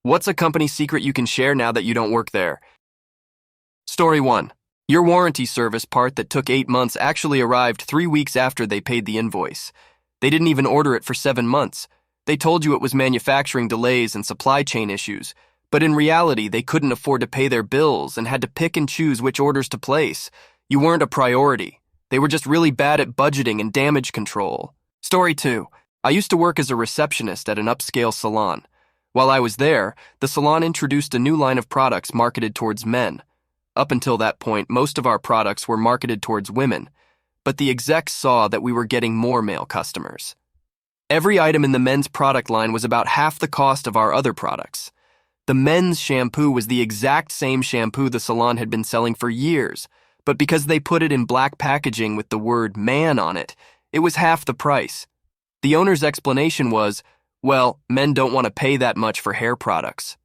What's a company secret you can share now that you don't work there? Story 1. Your warranty service part that took 8 months actually arrived 3 weeks after they paid the invoice. They didn't even order it for 7 months. They told you it was manufacturing delays and supply chain issues, but in reality, they couldn't afford to pay their bills and had to pick and choose which orders to place. You weren't a priority. They were just really bad at budgeting and damage control. Story 2. I used to work as a receptionist at an upscale salon. While I was there, the salon introduced a new line of products marketed towards men. Up until that point, most of our products were marketed towards women, but the execs saw that we were getting more male customers. Every item in the men's product line was about half the cost of our other products. The men's shampoo was the exact same shampoo the salon had been selling for years, but because they put it in black packaging with the word man on it, it was half the price. The owner's explanation was, well, men don't want to pay that much for hair products.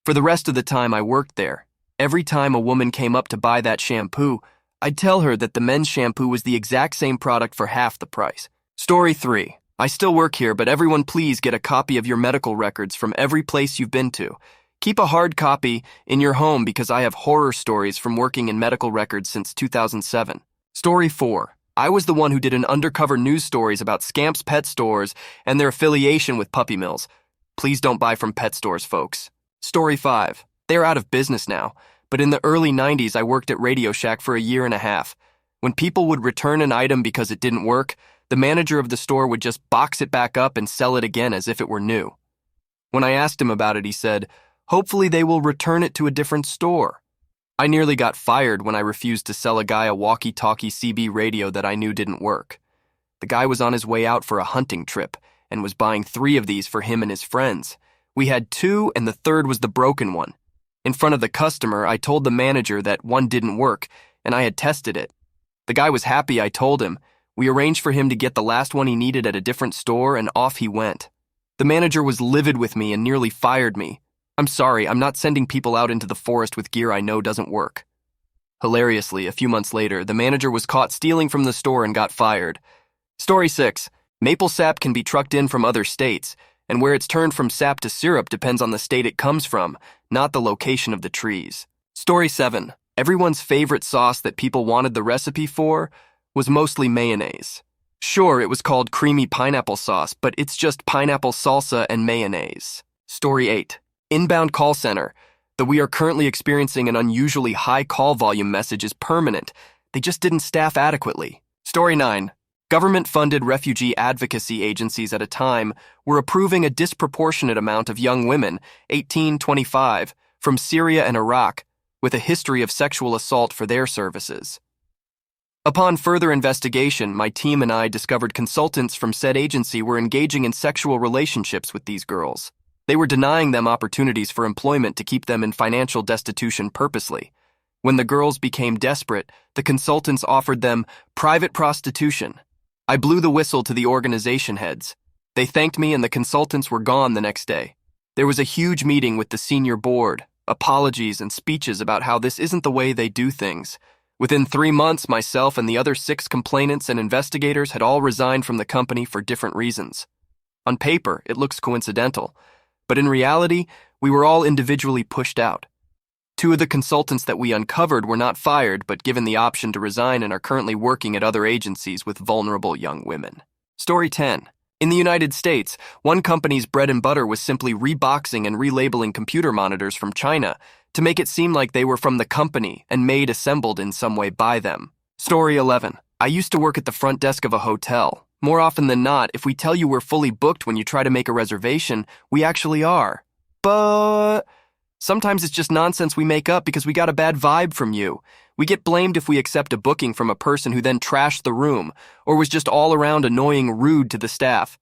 For the rest of the time I worked there, every time a woman came up to buy that shampoo, I'd tell her that the men's shampoo was the exact same product for half the price. Story 3. I still work here, but everyone please get a copy of your medical records from every place you've been to. Keep a hard copy in your home because I have horror stories from working in medical records since 2007. Story 4. I was the one who did an undercover news stories about Scamp's pet stores and their affiliation with puppy mills. Please don't buy from pet stores, folks. Story 5. They're out of business now, but in the early 90s I worked at Radio Shack for a year and a half. When people would return an item because it didn't work, the manager of the store would just box it back up and sell it again as if it were new. When I asked him about it, he said, hopefully they will return it to a different store. I nearly got fired when I refused to sell a guy a walkie-talkie CB radio that I knew didn't work. The guy was on his way out for a hunting trip and was buying 3 of these for him and his friends. We had 2 and the third was the broken one. In front of the customer, I told the manager that one didn't work and I had tested it. The guy was happy I told him. We arranged for him to get the last one he needed at a different store and off he went. The manager was livid with me and nearly fired me. I'm sorry, I'm not sending people out into the forest with gear I know doesn't work. Hilariously, a few months later, the manager was caught stealing from the store and got fired. Story 6. Maple sap can be trucked in from other states, and where it's turned from sap to syrup depends on the state it comes from, not the location of the trees. Story 7. Everyone's favorite sauce that people wanted the recipe for was mostly mayonnaise. Sure, it was called creamy pineapple sauce, but it's just pineapple salsa and mayonnaise. Story 8. Inbound call center. That we are currently experiencing an unusually high call volume message is permanent. They just didn't staff adequately. Story 9. Government-funded refugee advocacy agencies at a time were approving a disproportionate amount of young women, 18-25, from Syria and Iraq, with a history of sexual assault for their services. Upon further investigation, my team and I discovered consultants from said agency were engaging in sexual relationships with these girls. They were denying them opportunities for employment to keep them in financial destitution purposely. When the girls became desperate, the consultants offered them private prostitution. I blew the whistle to the organization heads. They thanked me and the consultants were gone the next day. There was a huge meeting with the senior board, apologies and speeches about how this isn't the way they do things. Within 3 months, myself and the other 6 complainants and investigators had all resigned from the company for different reasons. On paper, it looks coincidental, but in reality, we were all individually pushed out. 2 of the consultants that we uncovered were not fired, but given the option to resign and are currently working at other agencies with vulnerable young women. Story 10. In the United States, one company's bread and butter was simply reboxing and relabeling computer monitors from China to make it seem like they were from the company and made assembled in some way by them. Story 11. I used to work at the front desk of a hotel. More often than not, if we tell you we're fully booked when you try to make a reservation, we actually are. But sometimes it's just nonsense we make up because we got a bad vibe from you. We get blamed if we accept a booking from a person who then trashed the room or was just all around annoying rude to the staff.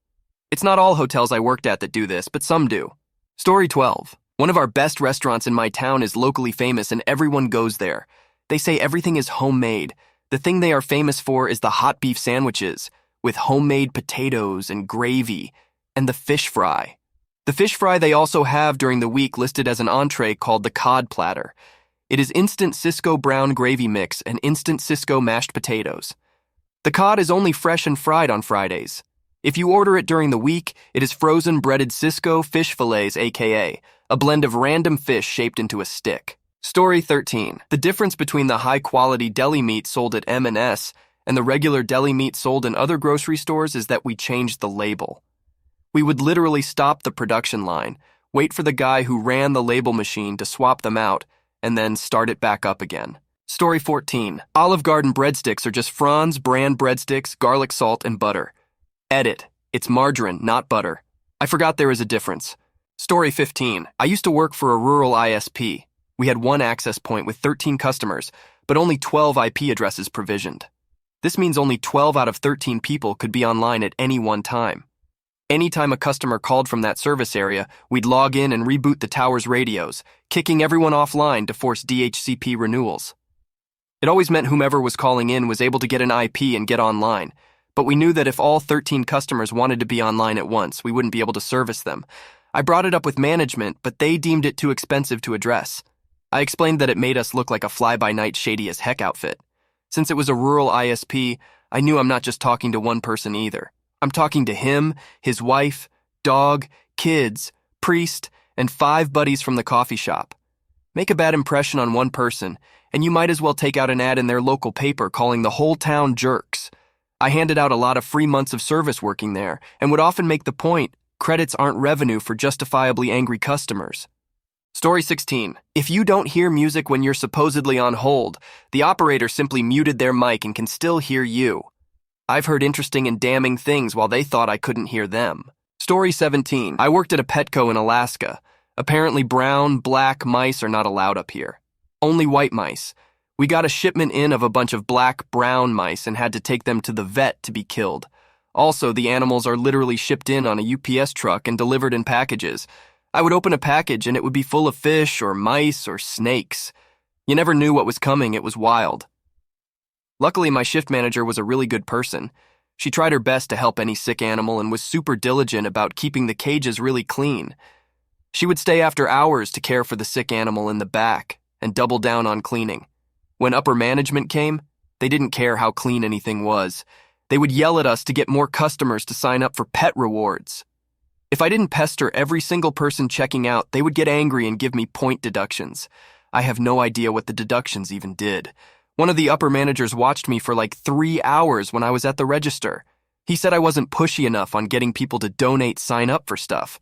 It's not all hotels I worked at that do this, but some do. Story 12. One of our best restaurants in my town is locally famous and everyone goes there. They say everything is homemade. The thing they are famous for is the hot beef sandwiches with homemade potatoes and gravy and the fish fry. The fish fry they also have during the week listed as an entree called the cod platter. It is instant Cisco brown gravy mix and instant Cisco mashed potatoes. The cod is only fresh and fried on Fridays. If you order it during the week, it is frozen breaded Cisco fish fillets, aka a blend of random fish shaped into a stick. Story 13. The difference between the high-quality deli meat sold at M&S and the regular deli meat sold in other grocery stores is that we changed the label. We would literally stop the production line, wait for the guy who ran the label machine to swap them out, and then start it back up again. Story 14. Olive Garden breadsticks are just Franz brand breadsticks, garlic salt, and butter. Edit. It's margarine, not butter. I forgot there is a difference. Story 15. I used to work for a rural ISP. We had one access point with 13 customers, but only 12 IP addresses provisioned. This means only 12 out of 13 people could be online at any one time. Anytime a customer called from that service area, we'd log in and reboot the tower's radios, kicking everyone offline to force DHCP renewals. It always meant whomever was calling in was able to get an IP and get online, but we knew that if all 13 customers wanted to be online at once, we wouldn't be able to service them. I brought it up with management, but they deemed it too expensive to address. I explained that it made us look like a fly-by-night shady-as-heck outfit. Since it was a rural ISP, I knew I'm not just talking to one person either. I'm talking to him, his wife, dog, kids, priest, and 5 buddies from the coffee shop. Make a bad impression on one person, and you might as well take out an ad in their local paper calling the whole town jerks. I handed out a lot of free months of service working there, and would often make the point, credits aren't revenue for justifiably angry customers. Story 16. If you don't hear music when you're supposedly on hold, the operator simply muted their mic and can still hear you. I've heard interesting and damning things while they thought I couldn't hear them. Story 17. I worked at a Petco in Alaska. Apparently brown, black mice are not allowed up here. Only white mice. We got a shipment in of a bunch of black, brown mice and had to take them to the vet to be killed. Also, the animals are literally shipped in on a UPS truck and delivered in packages. I would open a package and it would be full of fish or mice or snakes. You never knew what was coming. It was wild. Luckily, my shift manager was a really good person. She tried her best to help any sick animal and was super diligent about keeping the cages really clean. She would stay after hours to care for the sick animal in the back and double down on cleaning. When upper management came, they didn't care how clean anything was. They would yell at us to get more customers to sign up for pet rewards. If I didn't pester every single person checking out, they would get angry and give me point deductions. I have no idea what the deductions even did. One of the upper managers watched me for like 3 hours when I was at the register. He said I wasn't pushy enough on getting people to donate, sign up for stuff.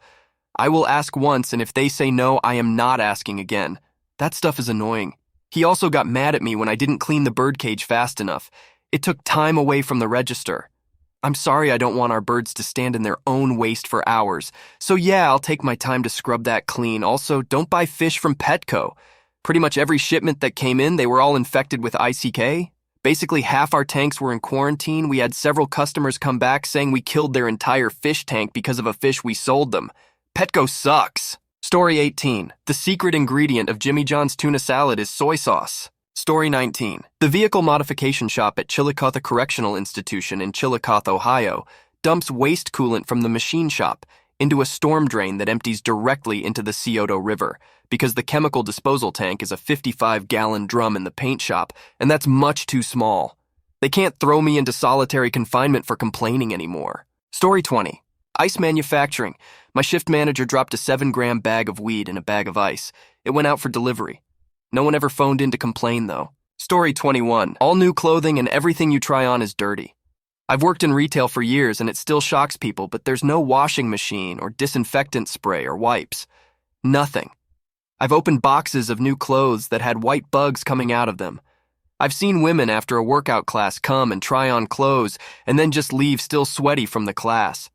I will ask once, and if they say no, I am not asking again. That stuff is annoying. He also got mad at me when I didn't clean the birdcage fast enough. It took time away from the register. I'm sorry I don't want our birds to stand in their own waste for hours. So yeah, I'll take my time to scrub that clean. Also, don't buy fish from Petco. Pretty much every shipment that came in, they were all infected with ICK. Basically, half our tanks were in quarantine. We had several customers come back saying we killed their entire fish tank because of a fish we sold them. Petco sucks. Story 18. The secret ingredient of Jimmy John's tuna salad is soy sauce. Story 19. The vehicle modification shop at Chillicothe Correctional Institution in Chillicothe, Ohio, dumps waste coolant from the machine shop into a storm drain that empties directly into the Scioto River because the chemical disposal tank is a 55-gallon drum in the paint shop, and that's much too small. They can't throw me into solitary confinement for complaining anymore. Story 20. Ice manufacturing. My shift manager dropped a 7-gram bag of weed in a bag of ice. It went out for delivery. No one ever phoned in to complain, though. Story 21. All new clothing and everything you try on is dirty. I've worked in retail for years and it still shocks people, but there's no washing machine or disinfectant spray or wipes. Nothing. I've opened boxes of new clothes that had white bugs coming out of them. I've seen women after a workout class come and try on clothes and then just leave still sweaty from the class.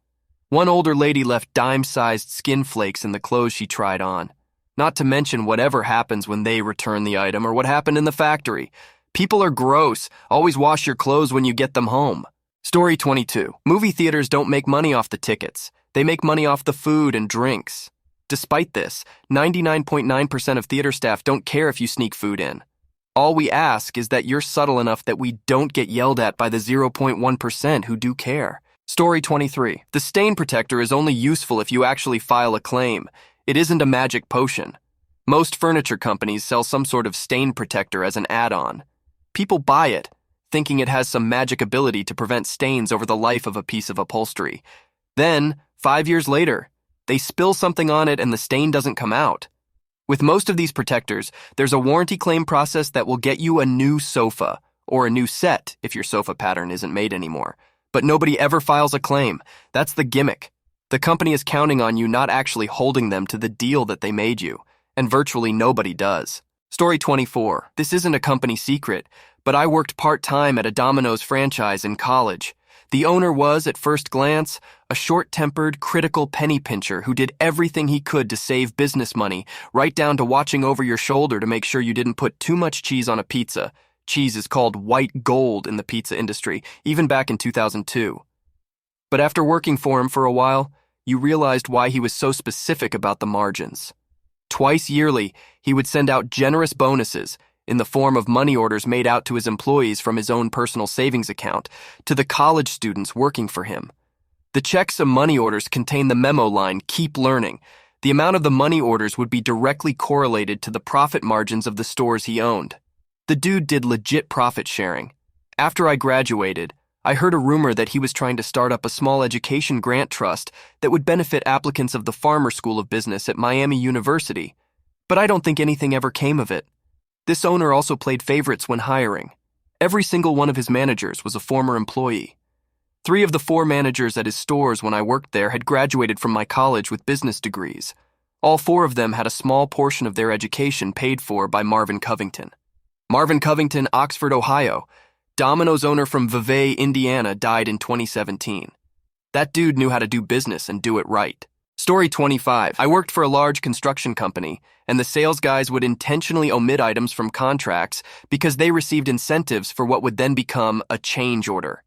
One older lady left dime-sized skin flakes in the clothes she tried on. Not to mention whatever happens when they return the item or what happened in the factory. People are gross. Always wash your clothes when you get them home. Story 22. Movie theaters don't make money off the tickets. They make money off the food and drinks. Despite this, 99.9% of theater staff don't care if you sneak food in. All we ask is that you're subtle enough that we don't get yelled at by the 0.1% who do care. Story 23. The stain protector is only useful if you actually file a claim. It isn't a magic potion. Most furniture companies sell some sort of stain protector as an add-on. People buy it, thinking it has some magic ability to prevent stains over the life of a piece of upholstery. Then, 5 years later, They spill something on it and the stain doesn't come out. With most of these protectors, there's a warranty claim process that will get you a new sofa, or a new set if your sofa pattern isn't made anymore. But nobody ever files a claim. That's the gimmick. The company is counting on you not actually holding them to the deal that they made you, and virtually nobody does. Story 24. This isn't a company secret, but I worked part-time at a Domino's franchise in college. The owner was, at first glance, a short-tempered, critical penny pincher who did everything he could to save business money, right down to watching over your shoulder to make sure you didn't put too much cheese on a pizza. Cheese is called white gold in the pizza industry, even back in 2002. But after working for him for a while, you realized why he was so specific about the margins. Twice yearly, he would send out generous bonuses in the form of money orders made out to his employees from his own personal savings account to the college students working for him. The checks and money orders contain the memo line, "Keep learning." The amount of the money orders would be directly correlated to the profit margins of the stores he owned. The dude did legit profit sharing. After I graduated, I heard a rumor that he was trying to start up a small education grant trust that would benefit applicants of the Farmer School of Business at Miami University, but I don't think anything ever came of it. This owner also played favorites when hiring. Every single one of his managers was a former employee. 3 of the 4 managers at his stores when I worked there had graduated from my college with business degrees. All 4 of them had a small portion of their education paid for by Marvin Covington. Marvin Covington, Oxford, Ohio. Domino's owner from Vevey, Indiana, died in 2017. That dude knew how to do business and do it right. Story 25. I worked for a large construction company, and the sales guys would intentionally omit items from contracts because they received incentives for what would then become a change order.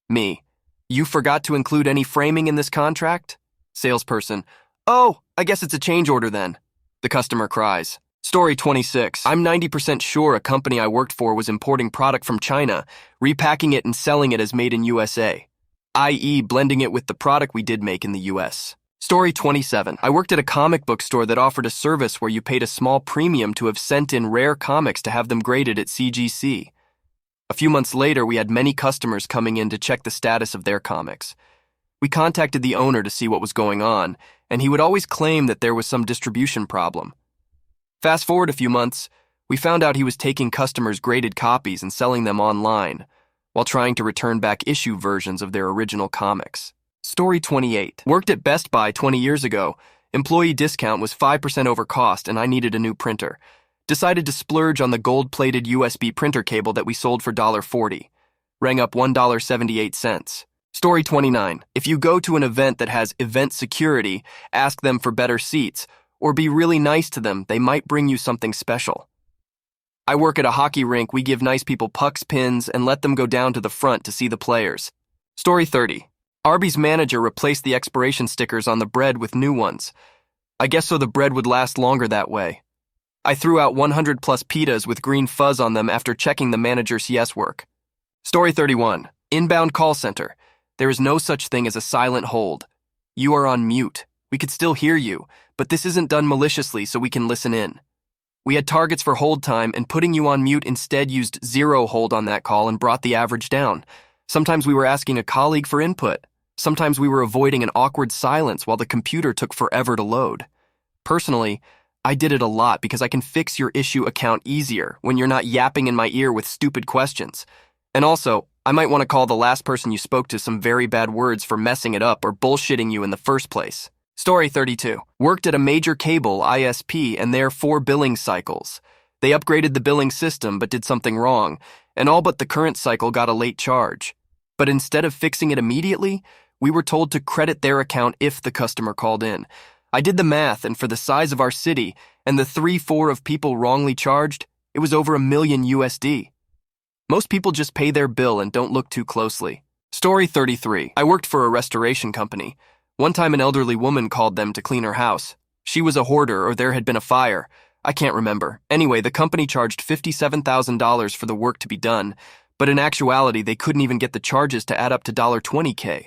Me. You forgot to include any framing in this contract? Salesperson. Oh, I guess it's a change order then. The customer cries. Story 26. I'm 90% sure a company I worked for was importing product from China, repacking it and selling it as made in USA, i.e. blending it with the product we did make in the US. Story 27. I worked at a comic book store that offered a service where you paid a small premium to have sent in rare comics to have them graded at CGC. A few months later, we had many customers coming in to check the status of their comics. We contacted the owner to see what was going on, and he would always claim that there was some distribution problem. Fast forward a few months, we found out he was taking customers' graded copies and selling them online, while trying to return back issue versions of their original comics. Story 28. Worked at Best Buy 20 years ago. Employee discount was 5% over cost and I needed a new printer. Decided to splurge on the gold-plated USB printer cable that we sold for $1.40. Rang up $1.78. Story 29. If you go to an event that has event security, ask them for better seats, or be really nice to them, they might bring you something special. I work at a hockey rink. We give nice people pucks, pins, and let them go down to the front to see the players. Story 30. Arby's manager replaced the expiration stickers on the bread with new ones. I guess so the bread would last longer that way. I threw out 100 plus pitas with green fuzz on them after checking the manager's yes work. Story 31. Inbound call center. There is no such thing as a silent hold. You are on mute. We could still hear you, but this isn't done maliciously so we can listen in. We had targets for hold time, and putting you on mute instead used 0 hold on that call and brought the average down. Sometimes we were asking a colleague for input. Sometimes we were avoiding an awkward silence while the computer took forever to load. Personally, I did it a lot because I can fix your issue account easier when you're not yapping in my ear with stupid questions. And also, I might want to call the last person you spoke to some very bad words for messing it up or bullshitting you in the first place. Story 32. Worked at a major cable ISP and their 4 billing cycles. They upgraded the billing system but did something wrong, and all but the current cycle got a late charge. But instead of fixing it immediately, we were told to credit their account if the customer called in. I did the math, and for the size of our city and the 3-4 of people wrongly charged, it was over $1 million USD. Most people just pay their bill and don't look too closely. Story 33. I worked for a restoration company. One time an elderly woman called them to clean her house. She was a hoarder or there had been a fire. I can't remember. Anyway, the company charged $57,000 for the work to be done, but in actuality they couldn't even get the charges to add up to $20K.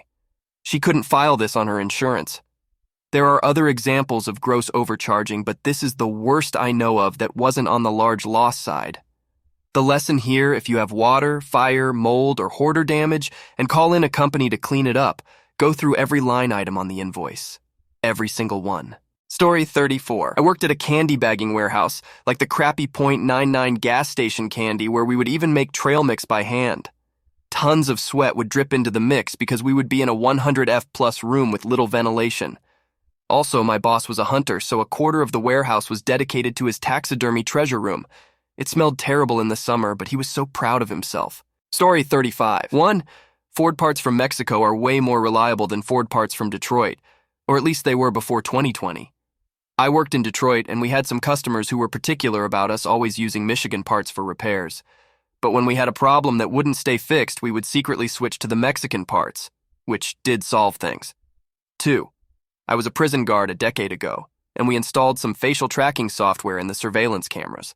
She couldn't file this on her insurance. There are other examples of gross overcharging, but this is the worst I know of that wasn't on the large loss side. The lesson here, if you have water, fire, mold, or hoarder damage, and call in a company to clean it up, go through every line item on the invoice. every single one. Story 34. I worked at a candy bagging warehouse, like the crappy .99 gas station candy where we would even make trail mix by hand. Tons of sweat would drip into the mix because we would be in a 100F plus room with little ventilation. Also, my boss was a hunter, so a quarter of the warehouse was dedicated to his taxidermy treasure room. It smelled terrible in the summer, but he was so proud of himself. Story 35. 1. Ford parts from Mexico are way more reliable than Ford parts from Detroit, or at least they were before 2020. I worked in Detroit, and we had some customers who were particular about us always using Michigan parts for repairs. But when we had a problem that wouldn't stay fixed, we would secretly switch to the Mexican parts, which did solve things. 2. I was a prison guard a decade ago, and we installed some facial tracking software in the surveillance cameras.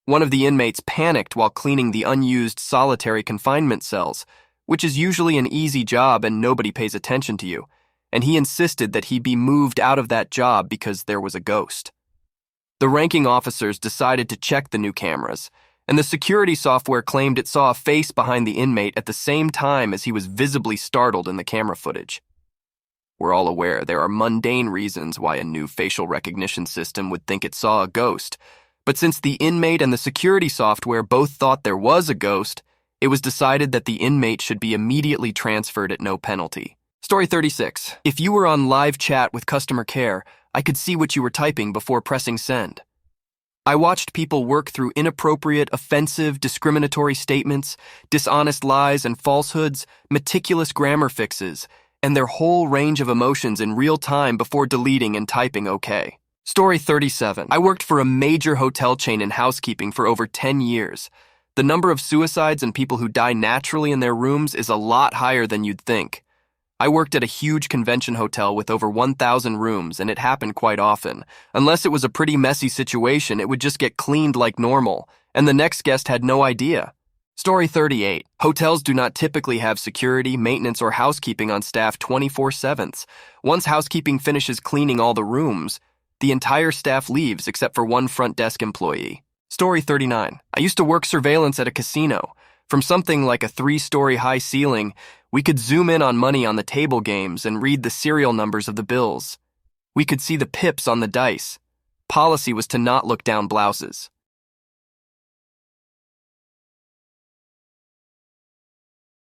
One of the inmates panicked while cleaning the unused solitary confinement cells, which is usually an easy job and nobody pays attention to you, and he insisted that he be moved out of that job because there was a ghost. The ranking officers decided to check the new cameras, and the security software claimed it saw a face behind the inmate at the same time as he was visibly startled in the camera footage. We're all aware there are mundane reasons why a new facial recognition system would think it saw a ghost, but since the inmate and the security software both thought there was a ghost, it was decided that the inmate should be immediately transferred at no penalty. Story 36. If you were on live chat with customer care, I could see what you were typing before pressing send. I watched people work through inappropriate, offensive, discriminatory statements, dishonest lies and falsehoods, meticulous grammar fixes, and their whole range of emotions in real time before deleting and typing OK. Story 37. I worked for a major hotel chain in housekeeping for over 10 years. The number of suicides and people who die naturally in their rooms is a lot higher than you'd think. I worked at a huge convention hotel with over 1,000 rooms, and it happened quite often. Unless it was a pretty messy situation, it would just get cleaned like normal, and the next guest had no idea. Story 38. Hotels do not typically have security, maintenance, or housekeeping on staff 24/7. Once housekeeping finishes cleaning all the rooms, the entire staff leaves except for one front desk employee. Story 39. I used to work surveillance at a casino. From something like a 3-story high ceiling, we could zoom in on money on the table games and read the serial numbers of the bills. We could see the pips on the dice. Policy was to not look down blouses.